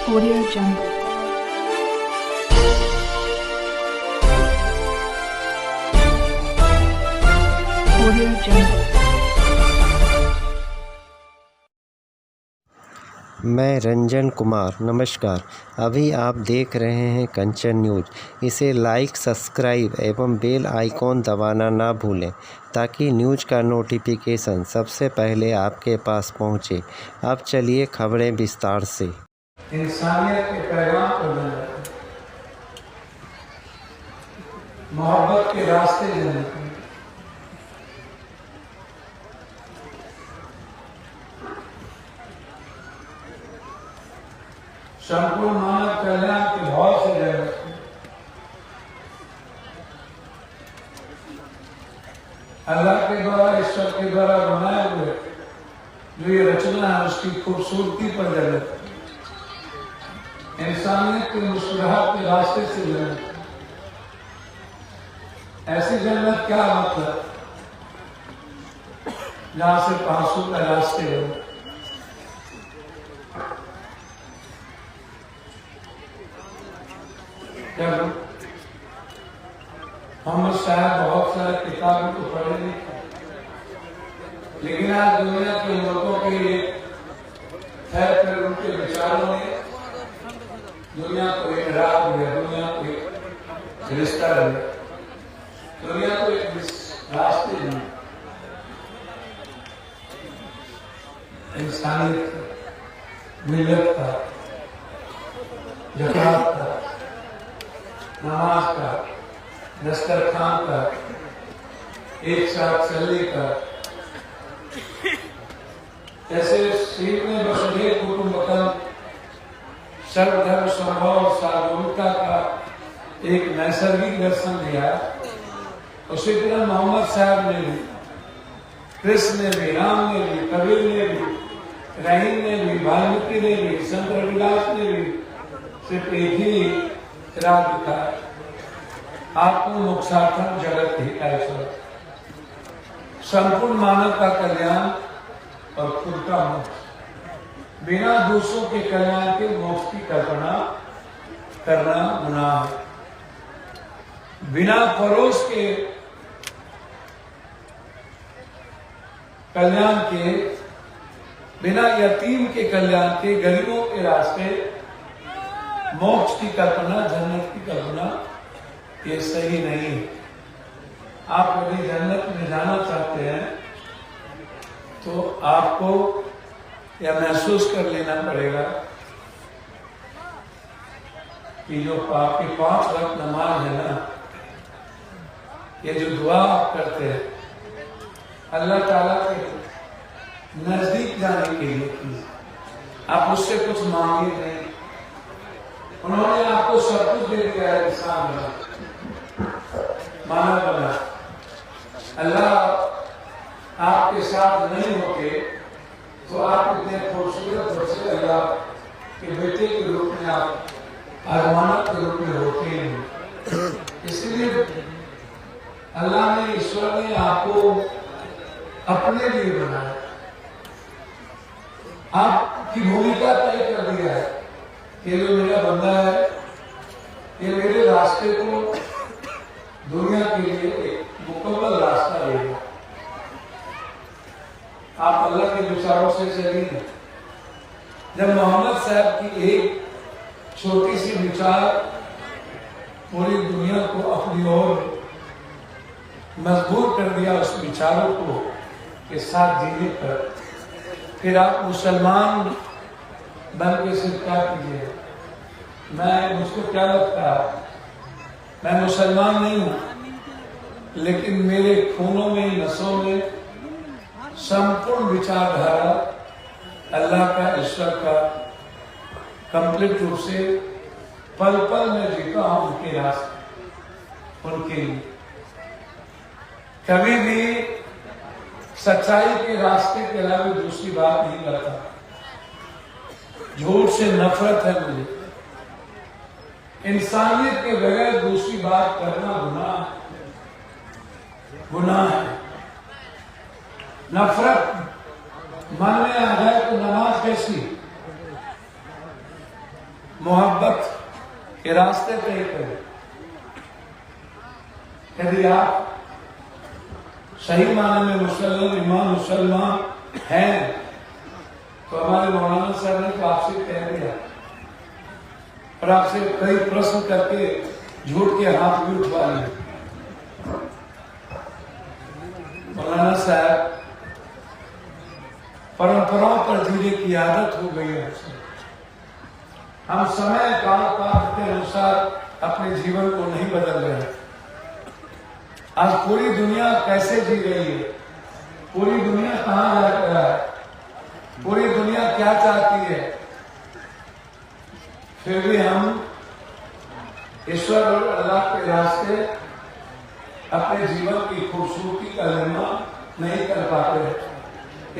Audio Jungle. Audio Jungle. मैं रंजन कुमार, नमस्कार। अभी आप देख रहे हैं कंचन न्यूज़। इसे लाइक, सब्सक्राइब एवं बेल आइकॉन दबाना ना भूलें ताकि न्यूज़ का नोटिफिकेशन सबसे पहले आपके पास पहुंचे। अब चलिए खबरें विस्तार से। इंसानियत के पैगाम पर मिलना, मोहब्बत के रास्ते चलने, संपूर्ण मानव कल्याण के भाव से रहना, अल्लाह के द्वारा, ईश्वर के द्वारा बनाए हुए जो ये रचना है उसकी खूबसूरती पर जन्नत, इंसानियत के मुस्कुराहट के रास्ते से जन्नत। ऐसी जन्नत क्या मतलब जहां से पांसू का रास्ते हो। जब मोहम्मद साहब बहुत सारे किताबों को पढ़े लिखे, लेकिन आज दुनिया के लोगों के लिए ठहर कर उनके विचारों ने दुनिया को एक राह दिया, दुनिया को एक रिश्ता दिया, दुनिया को एक रास्ते दिए। इंसानियत का, मिल्लत का, ज़कात का, नमाज का, दस्तरखान का, एक साथ चलने का, जैसे सीखने बशरीय कुटुंबकम सर्वधर्म संभव सार्वभौमिकता का एक नैसर्गिक दर्शन दिया। उसी तरह मोहम्मद साहब ने भी, कृष्ण ने भी, राम ने भी, कबीर ने भी, रहीम ने भी, वाल्मीकि ने भी, संत रविदास ने भी सिर्फ एक ही राह दिखाया, आत्म मोक्षार्थम जगत हिताय, संपूर्ण मानव का कल्याण और खुद का मोक्ष। बिना दूसरों के कल्याण के मोक्ष की कल्पना करना गुनाह है। बिना पड़ोस के कल्याण के, बिना यतीम के कल्याण के, गरीबों के रास्ते मोक्ष की कल्पना, जन्नत की कल्पना, ये सही नहीं है। आप यदि जन्नत में जाना चाहते हैं तो आपको यह महसूस कर लेना पड़ेगा कि जो आपकी 5 वक्त नमाज है ना, ये जो दुआ आप करते हैं अल्लाह ताला के नजदीक जाने के लिए की, आप उससे कुछ मांगे नहीं। उन्होंने आपको सब कुछ दे दिया है, इंसान बना, मानव बना। अल्लाह आपके साथ नहीं होते तो आप इतने खूबसूरत बच्चे अल्लाह के बेटे के रूप में, आप अरमानत के रूप में होते हैं। इसलिए अल्लाह ने, ईश्वर ने आपको अपने लिए बनाया, आपकी भूमिका तय कर दिया है कि जो मेरा बंदा है ये मेरे रास्ते को दुनिया के लिए एक मुकम्मल रास्ता देगा। आप अल्लाह के विचारों से चलिए। जब मोहम्मद साहब की एक छोटी सी विचार पूरी दुनिया को अपनी ओर मजबूर कर दिया, उस विचारों को के साथ जीने पर, फिर आप मुसलमान बन के सिर्फ क्या कीजिए। मुझको क्या लगता है, मैं मुसलमान नहीं हूं, लेकिन मेरे खूनों में, नसों में संपूर्ण विचारधारा अल्लाह का, ईश्वर का कंप्लीट रूप से पल पल में जीता हूं उनके रास्ते, उनके लिए। कभी भी सच्चाई के रास्ते के अलावा दूसरी बात नहीं करता। झूठ से नफरत है मुझे। इंसानियत के बगैर दूसरी बात करना गुनाह है, गुनाह है। नफरत मन में आ जाए तो नमाज कैसी, मोहब्बत के रास्ते तय करें। यदि आप सही माने में मुसलमान हैं तो हमारे मौलाना साहब ने तो आपसे कह दिया और आपसे कई प्रश्न करके झूठ के हाथ भी उठवा लिए। मौलाना साहब परंपराओं पर जीने की आदत हो गई है। हम समय काल पात्र के अनुसार अपने जीवन को नहीं बदल रहे। आज पूरी दुनिया कैसे जी रही है, पूरी दुनिया कहाँ जा रहा है, पूरी दुनिया क्या चाहती है, फिर भी हम ईश्वर और अल्लाह के रास्ते अपने जीवन की खूबसूरती का निर्माण नहीं कर पाते।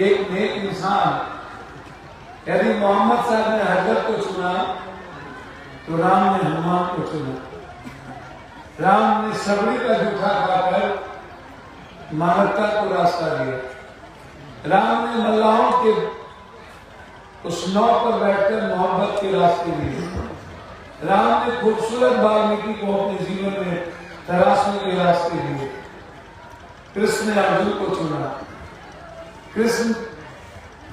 एक नेक इंसान यदि मोहम्मद साहब ने हजरत को चुना तो राम ने हनुमान को चुना। राम ने सबरी का जूठा खाकर मानवता को रास्ता दिया। राम ने मल्लाहों के उस नाव पर बैठकर मोहब्बत के रास्ते दिए। राम ने खूबसूरत वाल्मीकि को अपने जीवन में तराशने के रास्ते दिए। कृष्ण ने अर्जुन को चुना। कृष्ण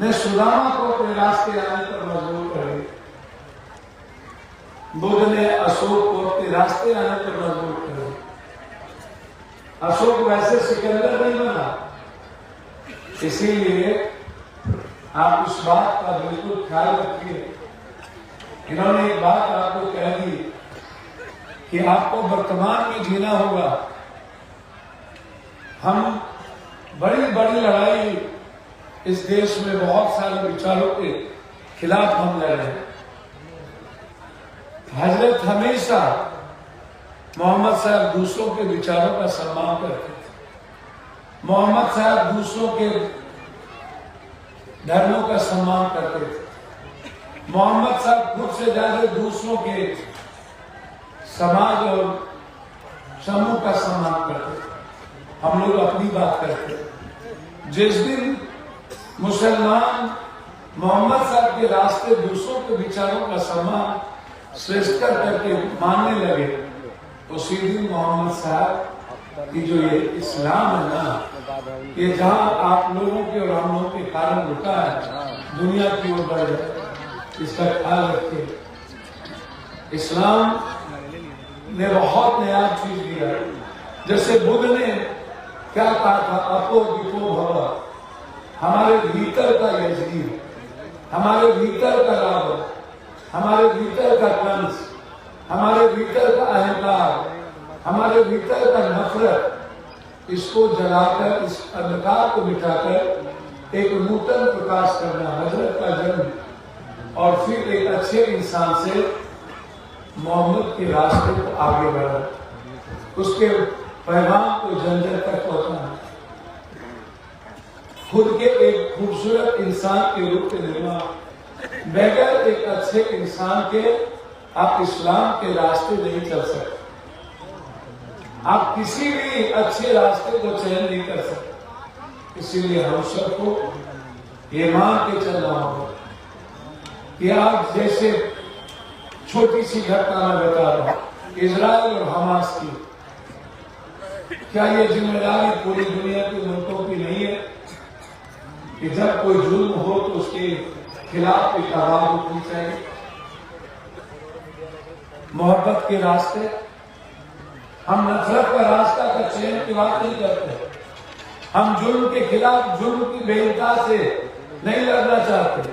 ने सुदामा को अपने रास्ते आने पर मजबूर कर दिया। बुद्ध ने अशोक को अपने रास्ते आने पर मजबूर कर दिया। अशोक वैसे सिकंदर नहीं बना, इसीलिए आप उस बात का बिल्कुल ख्याल रखिए। इन्होंने एक बात आपको कह दी कि आपको वर्तमान में जीना होगा। हम बड़ी बड़ी लड़ाई इस देश में बहुत सारे विचारों के खिलाफ हम लड़ रहे हैं। हजरत हमेशा मोहम्मद साहब दूसरों के विचारों का सम्मान करते थे। मोहम्मद साहब दूसरों के धर्मों का सम्मान करते थे। मोहम्मद साहब खुद से ज्यादा दूसरों के समाज और समूह का सम्मान करते थे। हम लोग अपनी बात करते थे। जिस दिन मुसलमान मोहम्मद साहब के रास्ते दूसरों के विचारों का सम्मान श्रेष्ठकर करके मानने लगे, उसी दिन मोहम्मद साहब की जो ये इस्लाम है ना, ये जहाँ आप लोगों के और हम लोगों के कारण रुका है, दुनिया की ओर बढ़ जाए, इसका ख्याल रखिए। इस्लाम ने बहुत नया चीज दिया। जैसे बुद्ध ने क्या कहा था, अपो विपो भव, हमारे भीतर का यजनी, हमारे भीतर का रावण, हमारे भीतर का कंस, हमारे भीतर का अहंकार, हमारे भीतर का नफरत, इसको जलाकर, इस अंधकार को मिटाकर एक नूतन प्रकाश करना, हजरत का जन्म, और फिर एक अच्छे इंसान से मोहम्मद के रास्ते को आगे बढ़ाना, उसके पैगाम को जन जन तक पहुंचाना, खुद के एक खूबसूरत इंसान के रूप में निर्माण। बगैर एक अच्छे इंसान के आप इस्लाम के रास्ते नहीं चल सकते। आप किसी भी अच्छे रास्ते को चयन नहीं कर सकते। इसीलिए हम सबको ये मान के चलना होगा कि आप जैसे छोटी सी घटना मैं बता रहा हूं, इजराइल और हमास की, क्या ये जिम्मेदारी पूरी दुनिया के मुल्कों की नहीं है कि जब कोई जुल्म हो तो उसके खिलाफ एक आवाज उठनी चाहिए। मोहब्बत के रास्ते, हम नफरत का रास्ता का चयन की बात नहीं करते। हम जुल्म के खिलाफ, जुल्म की बेइंता से नहीं लड़ना चाहते,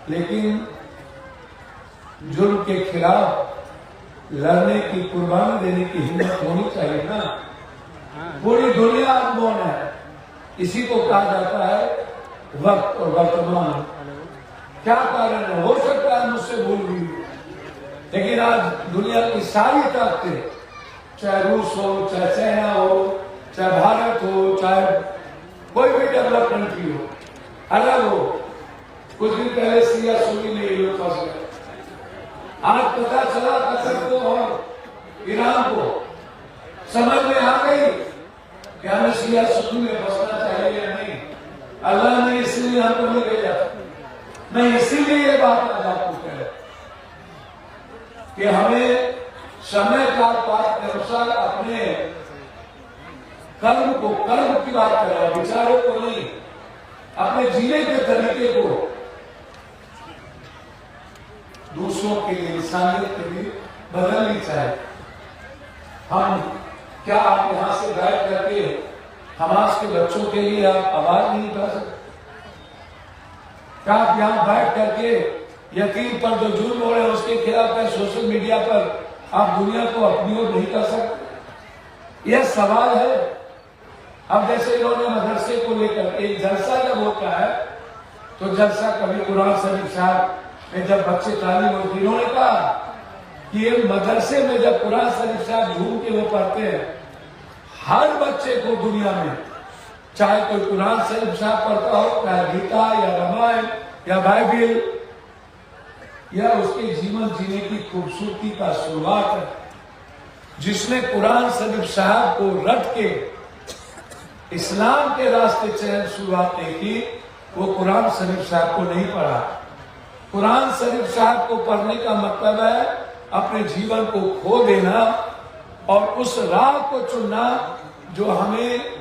लेकिन जुल्म के खिलाफ लड़ने की, कुर्बानी देने की हिम्मत होनी चाहिए ना। पूरी दुनिया अनमोल है, इसी को कहा जाता है वक्त और वर्तमान। क्या कारण है? हो सकता है मुझसे भूल हुई, लेकिन आज दुनिया की सारी ताकतें, चाहे रूस हो, चाहे चाइना हो, चाहे भारत हो, चाहे कोई भी डेवलप कंट्री हो, अलग हो। कुछ दिन पहले सिया सुनी में ये लोग फंस गए। आज पता चला कतर को और ईरान को समझ में आ गई कि हमें सिया सुनी में फंसना चाहिए या नहीं। अल्लाह ने इसलिए हमको नहीं भेजा। मैं इसीलिए ये बात आज आपको कह रहा कि हमें समय काल पाठ के अनुसार अपने कर्म की बात कर रहा है, विचारों को नहीं, अपने जीने के तरीके को दूसरों के लिए, इंसानियत के लिए बदलनी चाहिए। हम क्या आप यहां से बैठ करके हमास के बच्चों के लिए आप आवाज नहीं उठा सकते? क्या आप यहां बैठ करके यतीम पर जो जुल्म हो रहे हैं उसके खिलाफ सोशल मीडिया पर आप दुनिया को अपनी ओर नहीं कर सकते? यह सवाल है। अब जैसे इन्होंने मदरसे को लेकर एक जलसा जब होता है तो जलसा कभी कुरान शरीफ साहब में जब बच्चे तालीम होती, इन्होंने कहा कि ये मदरसे में जब कुरान शरीफ साहब झूम के वो पढ़ते हैं, हर बच्चे को दुनिया में चाहे कोई कुरान शरीफ साहब पढ़ता हो, चाहे गीता या रामायण या बाइबिल, यह उसके जीवन जीने की खूबसूरती का शुरुआत है। जिसने कुरान शरीफ साहब को रट के इस्लाम के रास्ते चयन शुरुआत नहीं की, वो कुरान शरीफ साहब को नहीं पढ़ा। कुरान शरीफ साहब को पढ़ने का मतलब है अपने जीवन को खो देना और उस राह को चुनना जो हमें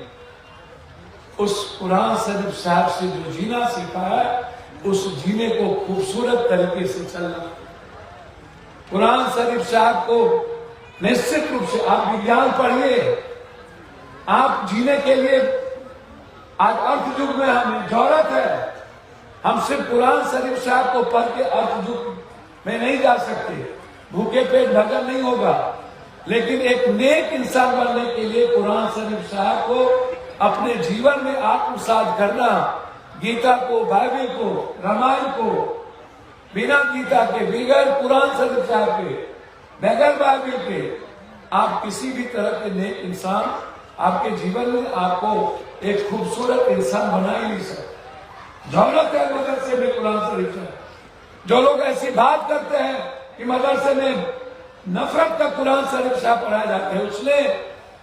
उस कुरान शरीफ साहब से जो जीना सीखा है, उस जीने को खूबसूरत तरीके से चलना। कुरान शरीफ साहब को निश्चित रूप से आप विज्ञान पढ़िए, आप जीने के लिए आज अर्थ युग में हमें जरूरत है। हम सिर्फ कुरान शरीफ साहब को पढ़ के अर्थ युग में नहीं जा सकते, भूखे पेट भजन नहीं होगा, लेकिन एक नेक इंसान बनने के लिए कुरान शरीफ साहब को अपने जीवन में आत्मसात करना, गीता को, बाइबिल को, रामायण को, बिना गीता के, बगैर कुरान शरीफ साहब के, बगैर बाइबिल के आप किसी भी तरह के नेक इंसान आपके जीवन में आपको एक खूबसूरत इंसान बना ही नहीं सकते। जरूरत है मदरसे में कुरान शरीफ साहब। जो लोग ऐसी बात करते हैं कि मदरसे में नफरत का कुरान शरीफ साहब पढ़ाया जाता है, उसने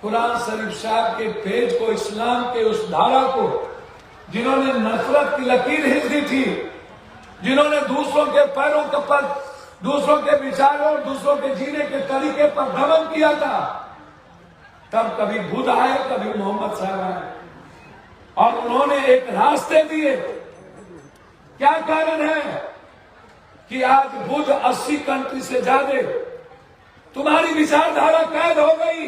कुरान शरीफ साहब के पेज को, इस्लाम के उस धारा को, जिन्होंने नफरत की लकीर खींच दी थी, जिन्होंने दूसरों के पैरों के पर, दूसरों के विचारों और दूसरों के जीने के तरीके पर दमन किया था, तब कभी बुद्ध आए, कभी मोहम्मद साहब आए और उन्होंने एक रास्ते दिए। क्या कारण है कि आज बुद्ध 80 कंट्री से ज्यादा तुम्हारी विचारधारा कैद हो गई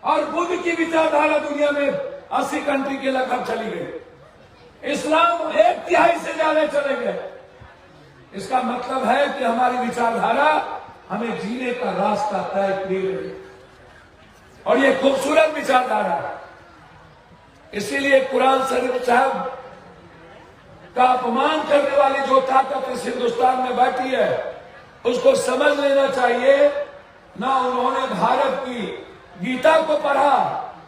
और बुद्ध की विचारधारा दुनिया में 80 कंट्री के लगभग चली गई, इस्लाम 1/3 से ज्यादा चले गए। इसका मतलब है कि हमारी विचारधारा हमें जीने का रास्ता तय किए रही और ये खूबसूरत विचारधारा है। इसीलिए कुरान शरीफ साहब का अपमान करने वाली जो ताकत इस हिंदुस्तान में बैठी है, उसको समझ लेना चाहिए। ना उन्होंने भारत की गीता को पढ़ा।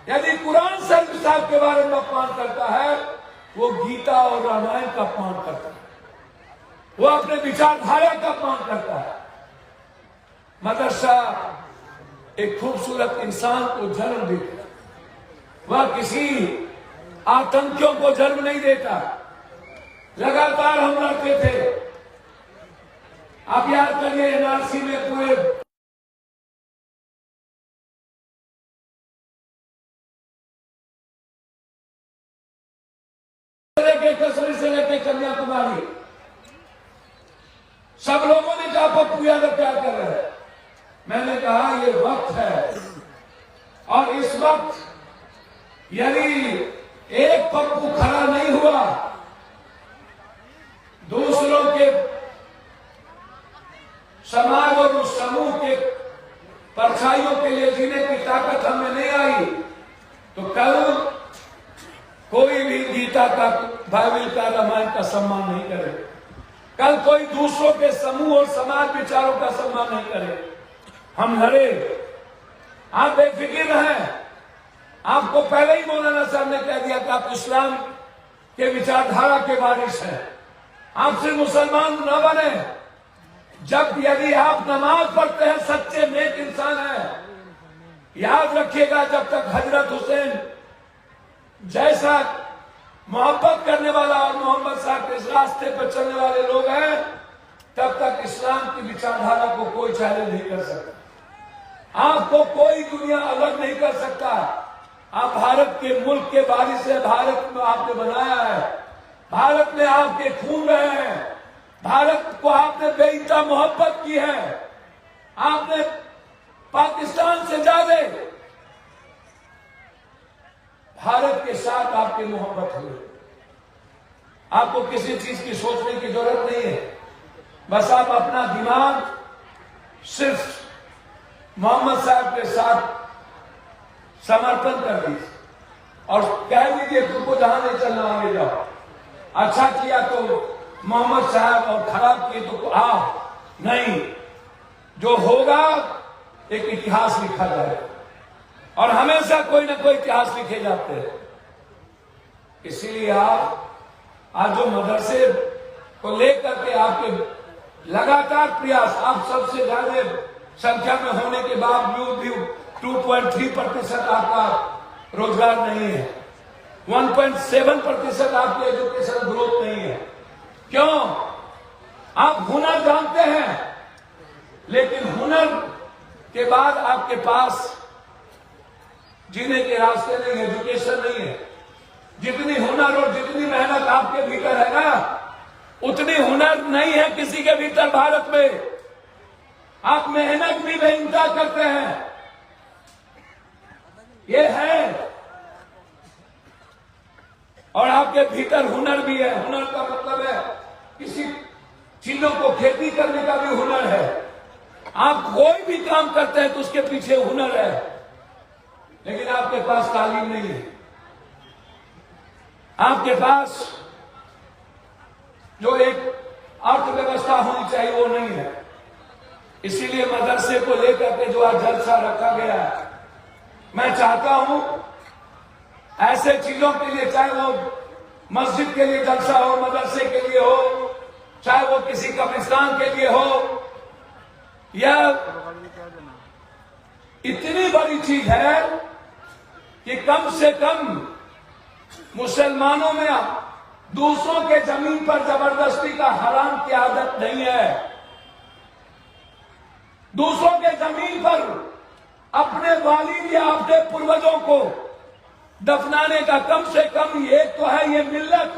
यदि कुरान शरीफ साहब के बारे में अपमान करता है, वो गीता और रामायण का अपमान करता है, वो अपने विचारधारा का अपमान करता है। मदरसा एक खूबसूरत इंसान को जन्म देता है, वह किसी आतंकियों को जन्म नहीं देता। लगातार हम लड़ते थे। आप याद करिए एनआरसी में पूरे कश्मीर से लेकर कन्याकुमारी सब लोगों ने कहा पप्पू यादव क्या कर रहे हैं। मैंने कहा ये वक्त है और इस वक्त यदि एक पप्पू खड़ा नहीं हुआ, दूसरों के समाज और उस समूह के परछाइयों के लिए जीने की ताकत हमें नहीं आई, तो कल कोई भी गीता का, बाइबिल का, रामायण का सम्मान नहीं करे। कल कोई दूसरों के समूह और समाज विचारों का सम्मान नहीं करे। हम लड़े, आप बेफिक्र रहें। आपको पहले ही मौलाना साहब ने कह दिया कि आप इस्लाम के विचारधारा के वारिस हैं, आप सिर्फ मुसलमान न बने। जब यदि आप नमाज पढ़ते हैं, सच्चे नेक इंसान हैं, याद रखिएगा जब तक हजरत हुसैन जैसा मोहब्बत करने वाला और मोहम्मद साहब के इस रास्ते पर चलने वाले लोग हैं, तब तक इस्लाम की विचारधारा को कोई चैलेंज नहीं कर सकता। आपको कोई दुनिया अलग नहीं कर सकता। आप भारत के मुल्क के वारिस है, भारत में आपने बनाया है, भारत में आपके खून रहे हैं, भारत को आपने बेइंतहा मोहब्बत की है। आपने पाकिस्तान से ज्यादा भारत के साथ आपकी मोहब्बत हुई। आपको किसी चीज की सोचने की जरूरत नहीं है, बस आप अपना दिमाग सिर्फ मोहम्मद साहब के साथ समर्पण कर दीजिए और कह दीजिए तुमको जहां नहीं चलना आगे जाओ। अच्छा किया तो मोहम्मद साहब और खराब किए तो आओ नहीं। जो होगा एक इतिहास लिखा जाएगा और हमेशा कोई ना कोई इतिहास लिखे जाते हैं। इसीलिए आप आज जो मदरसे को लेकर के आपके लगातार प्रयास, आप सबसे ज्यादा संख्या में होने के बावजूद भी 2.3% आपका रोजगार नहीं है, 1.7% आपकी एजुकेशन ग्रोथ नहीं है। क्यों? आप हुनर जानते हैं, लेकिन हुनर के बाद आपके पास जीने के रास्ते नहीं है, एजुकेशन नहीं है। जितनी हुनर और जितनी मेहनत आपके भीतर है ना, उतनी हुनर नहीं है किसी के भीतर भारत में। आप मेहनत भी बेइंतहा करते हैं, ये है, और आपके भीतर हुनर भी है। हुनर का मतलब है किसी चीजों को खेती करने का भी हुनर है। आप कोई भी काम करते हैं तो उसके पीछे हुनर है, लेकिन आपके पास तालीम नहीं है, आपके पास जो एक अर्थव्यवस्था होनी चाहिए वो नहीं है। इसीलिए मदरसे को लेकर के जो आज जलसा रखा गया है, मैं चाहता हूं ऐसे चीजों के लिए, चाहे वो मस्जिद के लिए जलसा हो, मदरसे के लिए हो, चाहे वो किसी कब्रिस्तान के लिए हो, या इतनी बड़ी चीज है कि कम से कम मुसलमानों में दूसरों के जमीन पर जबरदस्ती का हराम की आदत नहीं है। दूसरों के जमीन पर अपने वालिद या अपने पूर्वजों को दफनाने का कम से कम ये तो है ये मिल्लत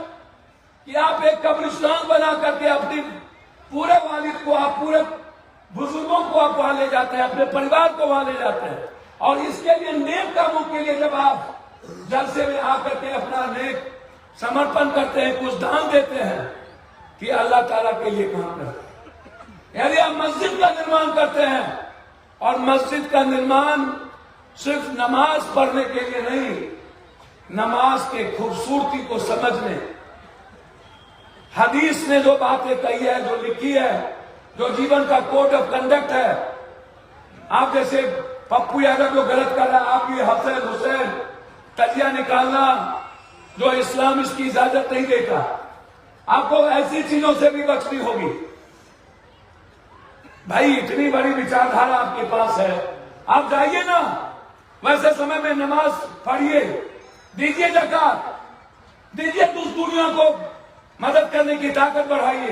कि आप एक कब्रिस्तान बना करके अपनी पूरे वालिद को, आप पूरे बुजुर्गों को आप वहां ले जाते हैं, अपने परिवार को वहां ले जाते हैं। और इसके लिए नेक कामों के लिए जब आप जलसे में आकर के अपना नेक समर्पण करते हैं, कुछ दान देते हैं कि अल्लाह ताला के लिए काम करते हैं। यदि आप मस्जिद का निर्माण करते हैं, और मस्जिद का निर्माण सिर्फ नमाज पढ़ने के लिए नहीं, नमाज के खूबसूरती को समझने, हदीस ने जो बातें कही है, जो लिखी है, जो जीवन का कोड ऑफ कंडक्ट है। आप जैसे पप्पू यादव जो गलत कर रहा है, आप ये हसन हुसैन तजिया निकालना जो इस्लाम इसकी इजाजत नहीं देता, आपको ऐसी चीजों से भी बचनी होगी। भाई इतनी बड़ी विचारधारा आपके पास है, आप जाइए ना, वैसे समय में नमाज पढ़िए, दीजिए ज़कात, दीजिए तो उस दुनिया को मदद करने की ताकत बढ़ाइए।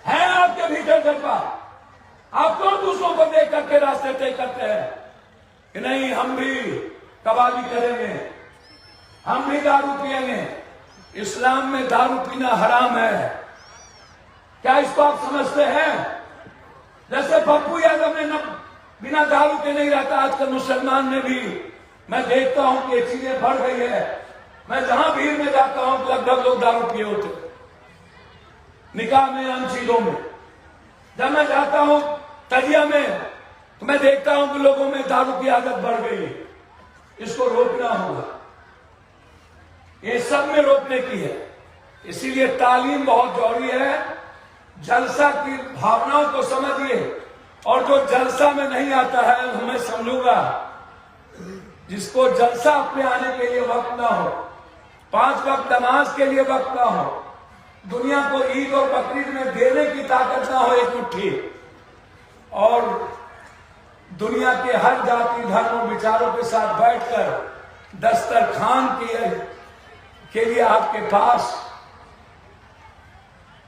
है आपके भीतर जज्बा, आप क्यों दूसरों को देख करके रास्ते तय करते हैं कि नहीं हम भी कबाली करेंगे, हम भी दारू पिएंगे। इस्लाम में दारू पीना हराम है, क्या इसको आप समझते हैं? जैसे पप्पू यादव ने बिना दारू के नहीं रहता, आजकल मुसलमान में भी मैं देखता हूं कि ये चीजें बढ़ गई है। मैं जहां भीड़ में जाता हूं लगभग लोग दारू पिए होते, निकाह में, अन्य चीजों में। जब मैं जाता हूं तजिया में तो मैं देखता हूं कि लोगों में दारू की आदत बढ़ गई है। इसको रोकना होगा, ये सब में रोकने की है। इसीलिए तालीम बहुत जरूरी है। जलसा की भावनाओं को समझिए, और जो जलसा में नहीं आता है मैं समझूंगा, जिसको जलसा अपने आने के लिए वक्त ना हो, 5 वक्त नमाज के लिए वक्त ना हो, दुनिया को ईद और बकरीद में देने की ताकत ना हो एक मुट्ठी, और दुनिया के हर जाति धर्म और विचारों के साथ बैठकर दस्तरखान के लिए आपके पास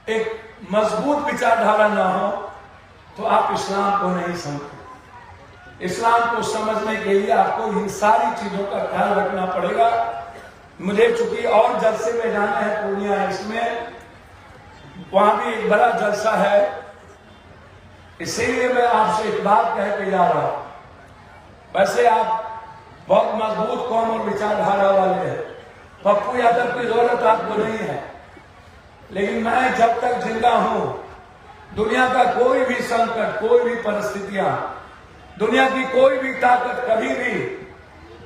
एक मजबूत विचारधारा ना हो तो आप इस्लाम को नहीं समझते। इस्लाम को समझने के लिए आपको इन सारी चीजों का ख्याल रखना पड़ेगा। मुझे चूंकि और जलसे में जाना है पूर्णिया, इसमें वहां भी एक बड़ा जलसा है, इसीलिए मैं आपसे एक बात कह के जा रहा हूं। वैसे आप बहुत मजबूत कौम और विचारधारा वाले हैं, पप्पू यादव की जरूरत आपको नहीं है, लेकिन मैं जब तक जिंदा हूं, दुनिया का कोई भी संकट, कोई भी परिस्थितियां, दुनिया की कोई भी ताकत कभी भी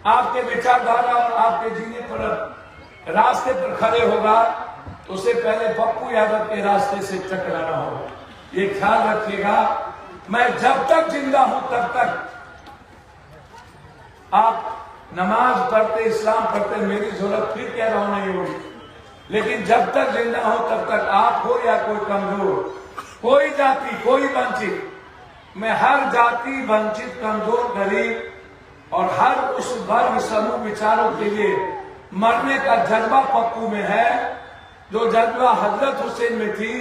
आपके विचारधारा और आपके जीने पर रास्ते पर खड़े होगा तो उससे पहले पप्पू यादव के रास्ते से टकराना होगा। ये ख्याल रखिएगा। मैं जब तक जिंदा हूं तब तक आप नमाज पढ़ते, इस्लाम पढ़ते, मेरी जरूरत फिर कह रहा हूं नहीं होगी, लेकिन जब तक जिंदा हो तब तक आप हो या कोई कमजोर, कोई जाति, कोई वंचित, मैं हर जाति, वंचित, कमजोर, गरीब और हर उस वर्ग समूह विचारों के लिए मरने का जज्बा पप्पू में है। जो जज्बा हजरत हुसैन में थी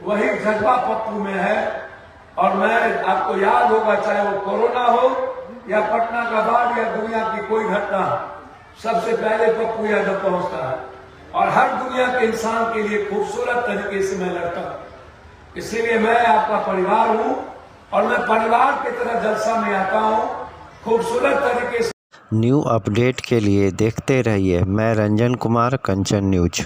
वही जज्बा पप्पू में है। और मैं, आपको याद होगा, चाहे वो कोरोना हो या पटना का बाढ़ या दुनिया की कोई घटना, सबसे पहले पप्पू यादव पहुंचता है और हर दुनिया के इंसान के लिए खूबसूरत तरीके से मैं लड़ता हूं। इसीलिए मैं आपका परिवार हूं और मैं परिवार की तरह जलसा में आता हूं खूबसूरत तरीके से। न्यू अपडेट के लिए देखते रहिए मैं रंजन कुमार, कंचन न्यूज।